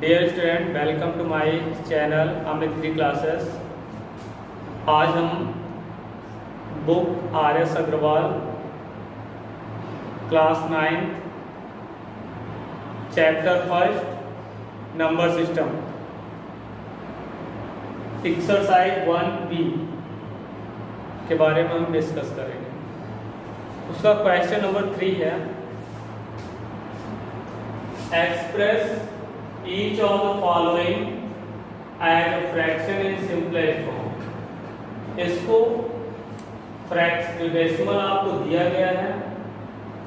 Dear student, welcome to my channel Amrit 3 classes. आज हम book RS Agarwal class 9 chapter 1 number system exercise 1B के बारे में हम डिस्कस करेंगे। उसका क्वेश्चन नंबर 3 है, express each of the following as a fraction in simplest form। इसको डेसिमल आपको दिया गया है,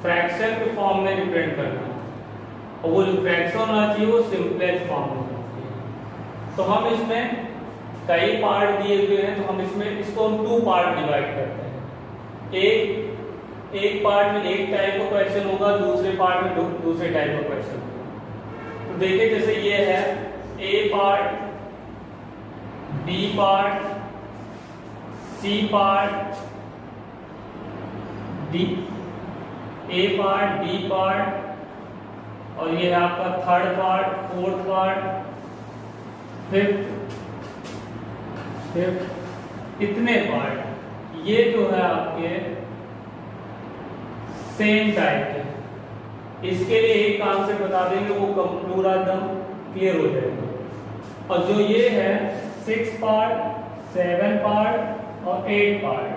फ्रैक्शन के फॉर्म में रिप्रेजेंट करना है और वो जो फ्रैक्शन होना चाहिए वो सिंपलेस्ट फॉर्म में होना चाहिए। तो हम इसमें कई पार्ट दिए हुए हैं, तो हम इसमें इसको हम 2 पार्ट डिवाइड करते हैं। एक पार्ट में एक टाइप का क्वेश्चन होगा, दूसरे पार्ट में दूसरे टाइप का क्वेश्चन होगा। तो देखिए जैसे ये है A part, B part, C part, A part, D part और ये है आपका third part, fourth part, fifth, इतने पार्ट। ये जो है आपके सेम टाइप के। इसके लिए एक कॉन्सेप्ट बता देंगे, वो पूरा एकदम क्लियर हो जाएगा। और जो ये है 6 पार्ट, 7 पार्ट और 8 पार्ट,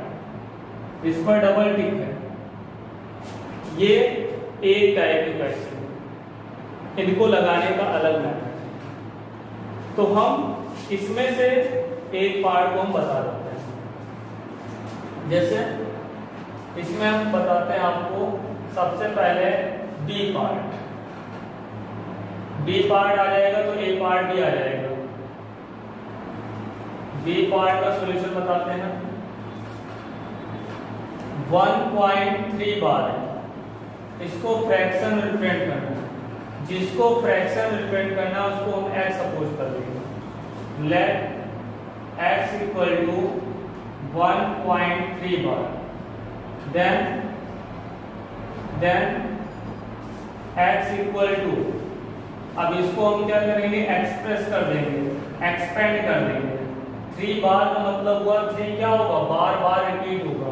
इस पर डबल टिक है। ये एक टाइप के क्वेश्चन, इनको लगाने का अलग मेथड है। तो हम इसमें से एक पार्ट को हम बता देते हैं। जैसे इसमें हम बताते हैं आपको सबसे पहले B पार्ट आ जाएगा तो A पार्ट भी आ जाएगा। B पार्ट का सॉल्यूशन बताते हैं। 1.3 बार है, इसको फ्रैक्शन रिप्रेजेंट करना है। जिसको फ्रैक्शन रिप्रेजेंट करना है उसको हम x सपोज कर लेंगे। Let x equal to 1.3 bar, then x equal to, अब इसको हम क्या करेंगे, एक्सप्रेस कर देंगे, एक्सपेंड कर देंगे। 3 बार का मतलब हुआ 3 क्या होगा, बार बार रिपीट होगा।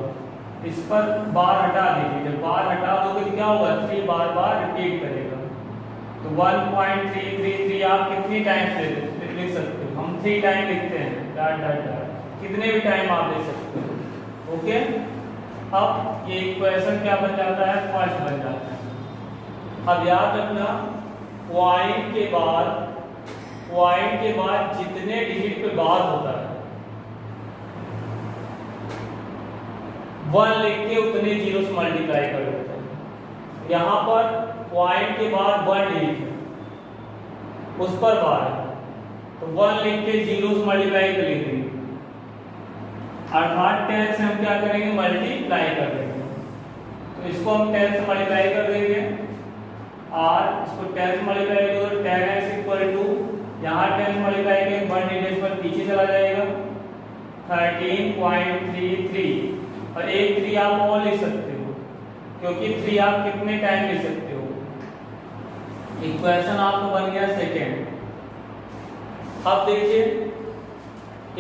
इस पर बार हटा दीजिए, जब बार हटा दोगे तो क्या होगा, 3 बार बार रिपीट करेगा। तो 1.333 आप कितनी टाइम लिख सकते हो, हम 3 टाइम लिखते हैं, डॉट डॉट डॉट, कितने भी टाइम आप लिख सकते हो। ओके, अब ये इक्वेशन क्या बन जाता है, फर्स्ट बन जाता है। अब याद रखना, पॉइंट के बाद जितने डिजिट पे बार होता है 1 लिख के उतने जीरो से मल्टीप्लाई कर देते हैं। यहाँ पर पॉइंट के बाद 1 डिजिट है, उस पर बार है, तो 1 लिख के जीरो से मल्टीप्लाई कर लेंगे, अर्थात 10 से हम क्या करेंगे, मल्टीप्लाई कर देंगे। तो इसको हम 10 से मल्टीप्लाई कर देंगे और इसको 10 से मल्टीप्लाई करोगे 10x इक्वल टू, यहाँ 10 से मल्टीप्लाई करेंगे 1 डिजिट पर पीछे चला जाएगा, 13.33 और एक 3 आप और लिख सकते हो, क्योंकि 3 आप कितने टाइम लिख सकते हो। इक्वेशन आपको बन गया सेकेंड। अब देखिए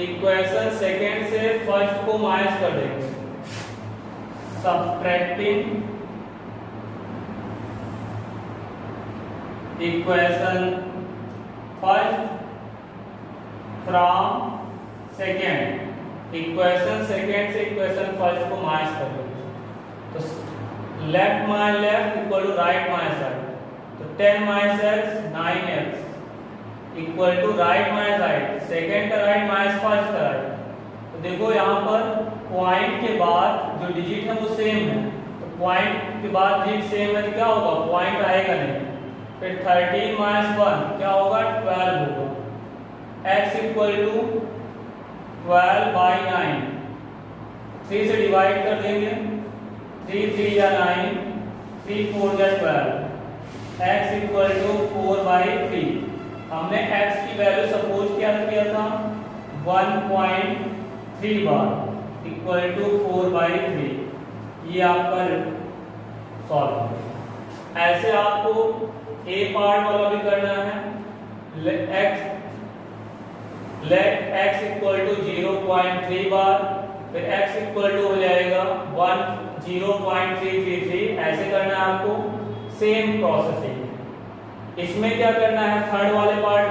इक्वेशन सेकेंड से फर्स्ट को माइनस कर देंगे, subtracting equation first from second. Equation second से इक्वेशन फर्स्ट को माइनस कर देंगे, तो left minus left equal to right minus right, तो 10 minus x 9x equal to right minus right, second का राइट माइनस फर्स्ट का राइट। तो देखो यहाँ पर पॉइंट के बाद जो डिजिट है वो सेम है, तो पॉइंट के बाद डिजिट सेम है तो क्या होगा, पॉइंट आएगा नहीं। फिर 13 माइनस 1 क्या होगा, 12 होगा। x इक्वल टू 12/9, 3 से डिवाइड कर देंगे, 3 3 या 9, 3 4 या 12, x इक्वल टू 4/3। हमने x की वैल्यू सपोज क्या किया था, 1.3 बार इक्वल टू 4/3। ये आपका सॉल्व। ऐसे आपको A पार्ट वाला भी करना है, लेट x इक्वल टू 0.3 बार, फिर x इक्वल टू हो जाएगा 0.333। ऐसे करना है आपको, सेम प्रोसेसिंग। इसमें क्या करना है, थर्ड वाले पार्ट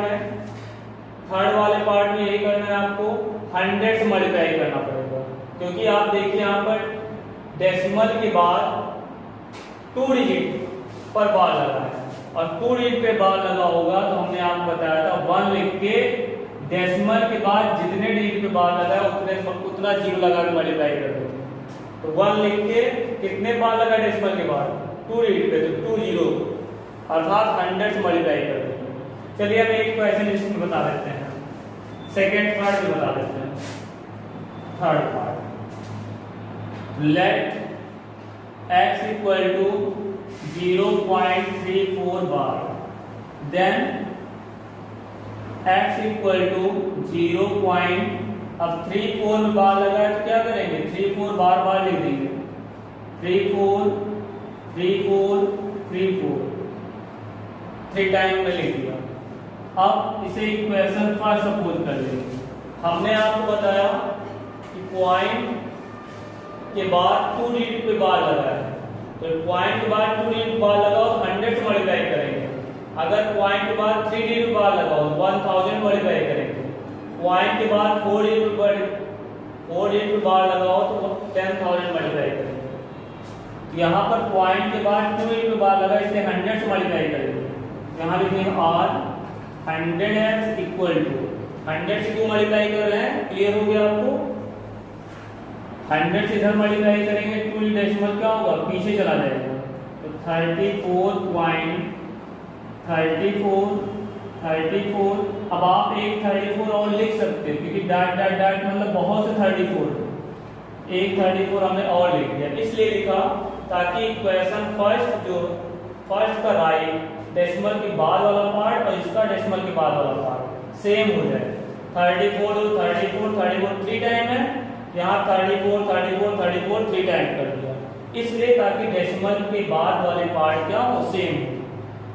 में यही करना है आपको, 100 से मल्टीप्लाई करना पड़ेगा, क्योंकि आप देखिए यहाँ पर डेसिमल के बाद 2 डिजिट पर बार लगा है, और 2 डिजिट पे बार लगा होगा तो हमने आपको बताया था 1 लिख के डेसिमल के बाद जितने डिजिट पे बार लगा है उतना जीरो लगा के मल्टीप्लाई कर देते हैं। तो 1 लिख के कितने बार लगा डेसिमल के बाद 2 डिजिट पे, तो 2 जीरो अर्थात 100 से मल्टीप्लाई कर देते हैं। चलिए हम एक क्वेश्चन इसमें बता देते हैं, सेकेंड पार्ट भी बता देते हैं। Third part, let x equal to 0.34 bar, then x equal to 0. अब 34 में बार लगा है तो क्या करेंगे, 34 बार बार लिख देंगे, 34 34 34 3 टाइम में लिख दिया। अब इसे इक्वेशन फर्स्ट सपोज कर लेंगे। हमने आपको बताया कि पॉइंट के बाद 2 डिजिट पे बार लगा है, तो पॉइंट के बाद 2 डिजिट बार लगाओ 100 से मल्टीप्लाई करेंगे। अगर पॉइंट के बाद 3 डिजिट बार लगाओ 1000 मल्टीप्लाई करेंगे। पॉइंट के बाद 4 डिजिट बार लगाओ तो 10,000 मल्टीप्लाई करेंगे। तो यहाँ पर पॉइंट के बाद 2 डिजिट बार लगा, इसलिए 100 से मल्टीप्लाई करेंगे। यहाँ लिखेंगे r 100x इक्वल टू 100 से क्यों मल्टीप्लाई कर रहे हैं, क्लियर हो गया आपको। 100 से इधर मल्टीप्लाई करेंगे 2 डेसिमल क्या होगा, पीछे चला जाएगा, तो 34। अब आप एक 34 और लिख सकते हैं, क्योंकि डॉट डॉट डॉट मतलब बहुत से 34, एक 34 हमने और लिख दिया। इसलिए लिखा ताकि इक्वेशन फर्स्ट का राइट डेसिमल के बाद वाला पार्ट और इसका डेसिमल के बाद वाला पार्ट सेम हो जाए। 34 3 टाइम है, यहाँ 34 3 टाइम कर दिया, इसलिए ताकि डेसिमल के बाद वाले पार्ट क्या हो, सेम हो।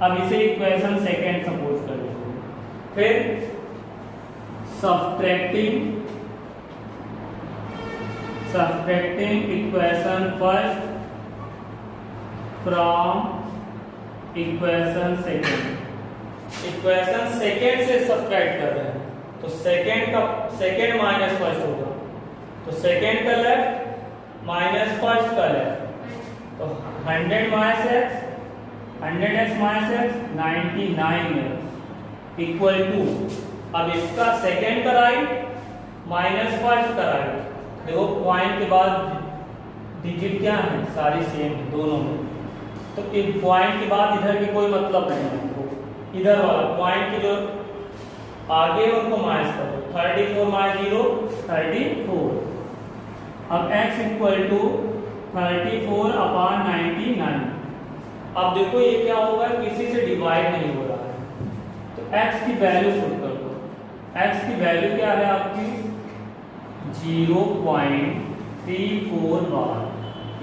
अब इसे इक्वेशन सेकेंड सपोज कर लेंगे। फिर subtracting equation first from equation second से सब्ट्रैक्ट कर रहे हैं, तो सेकेंड माइनस फर्स्ट होगा, तो सेकेंड का लेफ्ट माइनस फर्स्ट का लेफ्ट, तो 100x minus x 99x equal to, अब इसका सेकेंड का राइट माइनस फर्स्ट का राइट। देखो पॉइंट के बाद डिजिट क्या है, सारी सेम है दोनों में, तो एक पॉइंट के बाद इधर की कोई मतलब नहीं है, इधर वाला पॉइंट के जो आगे उनको माइनस करो, 34 माइनस 0 34। अब x इक्वल टू 34/99। अब देखो ये क्या होगा, किसी से डिवाइड नहीं हो रहा है, तो x की वैल्यू पुट कर दो। x की वैल्यू क्या है आपकी 0.34 बार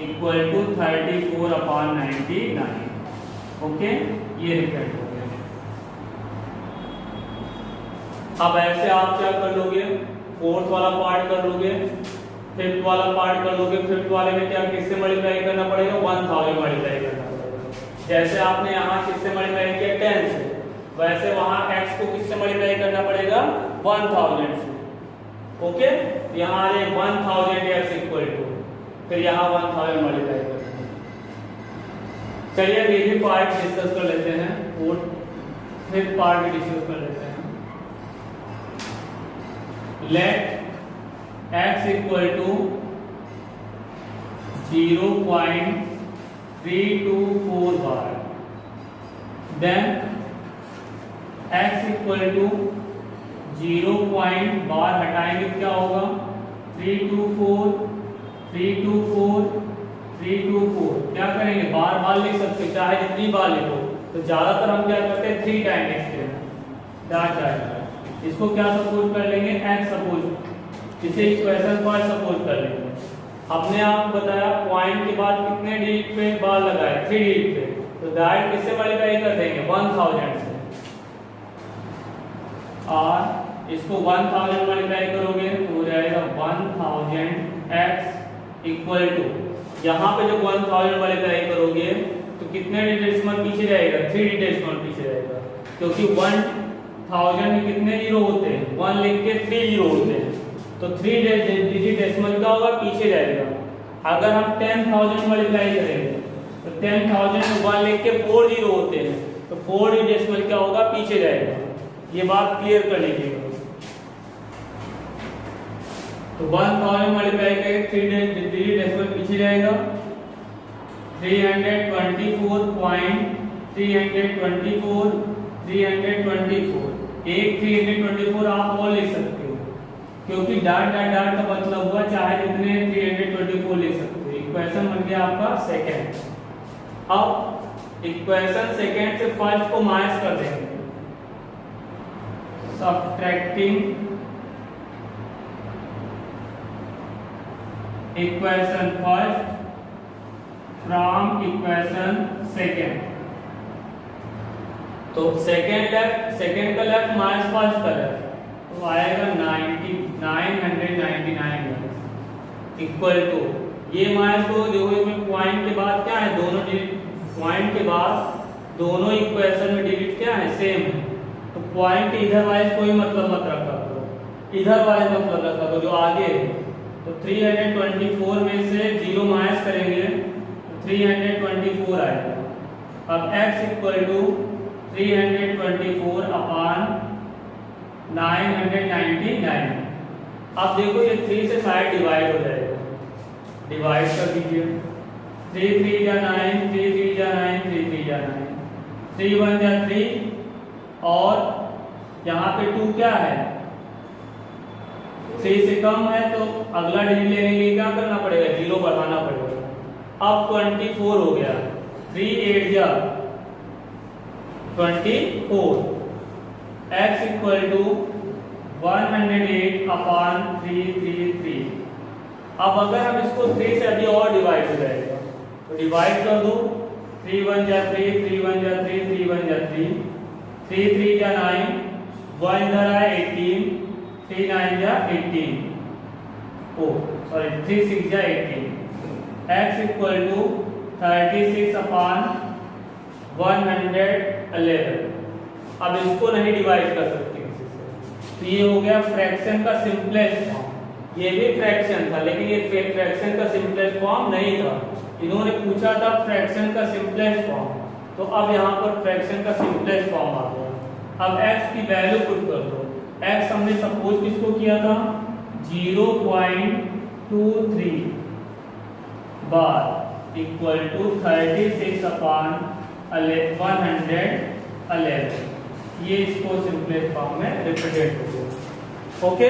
इक्वल टू 34/99। ओके, ये रिफ्लेक्ट हो गया। अब ऐसे आप क्या कर लोगे, फोर्थ वाला पार्ट कर लोगे, फिफ्थ वाला पार्ट कर लोगे। फिफ्थ वाले में क्या किससे मल्टीप्लाई करना पड़ेगा, 1000 मल्टीप्लाई करना पड़ेगा। जैसे आपने यहाँ किससे मल्टीप्लाई किया 10 से, वैसे वहां x को किससे मल्टीप्लाई करना पड़ेगा 1000 से। ओके, यहाँ आ रहे 1000x इक्वल टू, फिर यहाँ 1000 मल्टीप्लाई करना। चलिए ये भी पार्ट डिस्कस कर लेते हैं, फिफ्थ पार्ट भी डिस्कस कर लेते हैं। Let x equal to 0.324 bar, then x equal to 0 bar हटाएंगे क्या होगा 324 क्या करेंगे, बार बार लिख सकते, चाहे जितनी बार लिखो, तो ज्यादातर हम क्या करते हैं 3 टाइम डॉट डॉट। इसको क्या सपोज कर लेंगे x सपोज, इसे इक्वेशन पर सपोज कर लेंगे। हमने आपको बताया पॉइंट के बाद कितने डिजिट पे बार लगाए 3 डिजिट पे, तो डायरेक्ट किससे मल्टीप्लाई कर देंगे 1000 से। और इसको 1000 मल्टीप्लाई करोगे तो हो जाएगा 1000x इक्वल टू, यहाँ पे जब 1000 मल्टीप्लाई करोगे तो कितने डेसिमल पीछे जाएगा, 3 डेसिमल पीछे जाएगा, क्योंकि 1000 में कितने जीरो होते हैं, 1 लिख के 3 जीरो होते हैं, तो 3 डिजिट डेसिमल क्या होगा, पीछे जाएगा। अगर हम 10,000 मल्टीप्लाई करेंगे तो 10,000 में 1 लिख के 4 जीरो होते हैं, तो 4 डेसिमल क्या होगा, पीछे जाएगा। ये बात क्लियर कर लीजिएगा। तो 1000 मल्टीप्लाई करके 3 डिजिट डेसिमल पीछे जाएगा, 324 एक 324 आप और लिख सकते हो, क्योंकि डाट डाट डाट का मतलब हुआ चाहे जितने 324 लिख सकते हो। इक्वेशन बन गया आपका सेकंड। अब इक्वेशन सेकंड से फर्स्ट को माइनस कर देंगे, subtracting equation first from equation second. तो सेकंड का लेफ्ट माइनस फर्स्ट का लेफ्ट, तो आएगा 999 इक्वल टू, ये माइनस को देखो इसमें पॉइंट के बाद क्या है, दोनों डिजिट पॉइंट के बाद दोनों इक्वेशन में डिजिट क्या है, सेम है। तो पॉइंट इधर वाइज कोई मतलब मत रखा करो, इधर वाइज मतलब रखा करो जो आगे है। तो 324 में से 0 माइनस करेंगे तो 324 आएगा। अब x इक्वल टू 324 अपॉन 999। अब देखो ये 3 से साइड डिवाइड हो जाएगा, डिवाइड कर दीजिए। 3 3 जा 9, 3 3 जा 9, 3 3 जा 9, 3 1 जा 3, और यहाँ पे 2 क्या है, 3 से कम है, तो अगला डिजिट लेने के लिए क्या करना पड़ेगा, 0 बढ़ाना पड़ेगा। अब 24 हो गया, 3 8 जा 24, x इक्वल टू 108 अपॉन 333। अब अगर हम इसको 3 से अभी और डिवाइड हो जाएगा, तो डिवाइड कर दो, 3 1 जा 3, 3 1 जा 3, 3 1 जा 3, 3 3 जा 9, 1 इधर आए 18, 3 9 जा 18, 3 6 जा 18। x equal to 36 upon 111। अब इसको नहीं डिवाइड कर सकते किसी से, तो ये हो गया फ्रैक्शन का सिंपलेस्ट फॉर्म। ये भी फ्रैक्शन था, लेकिन ये फ्रैक्शन का सिंपलेस्ट फॉर्म नहीं था। इन्होंने पूछा था फ्रैक्शन का सिंपलेस्ट फॉर्म, तो अब यहाँ पर फ्रैक्शन का सिंपलेस्ट फॉर्म आ गया। अब x की वैल्यू पुट कर दो। x हमने सपोज किसको किया था, 0.23 बार इक्वल टू 36 अपॉन 111। ये इसको सिंपलेस्ट फॉर्म में रिप्रेजेंट हो गया। ओके।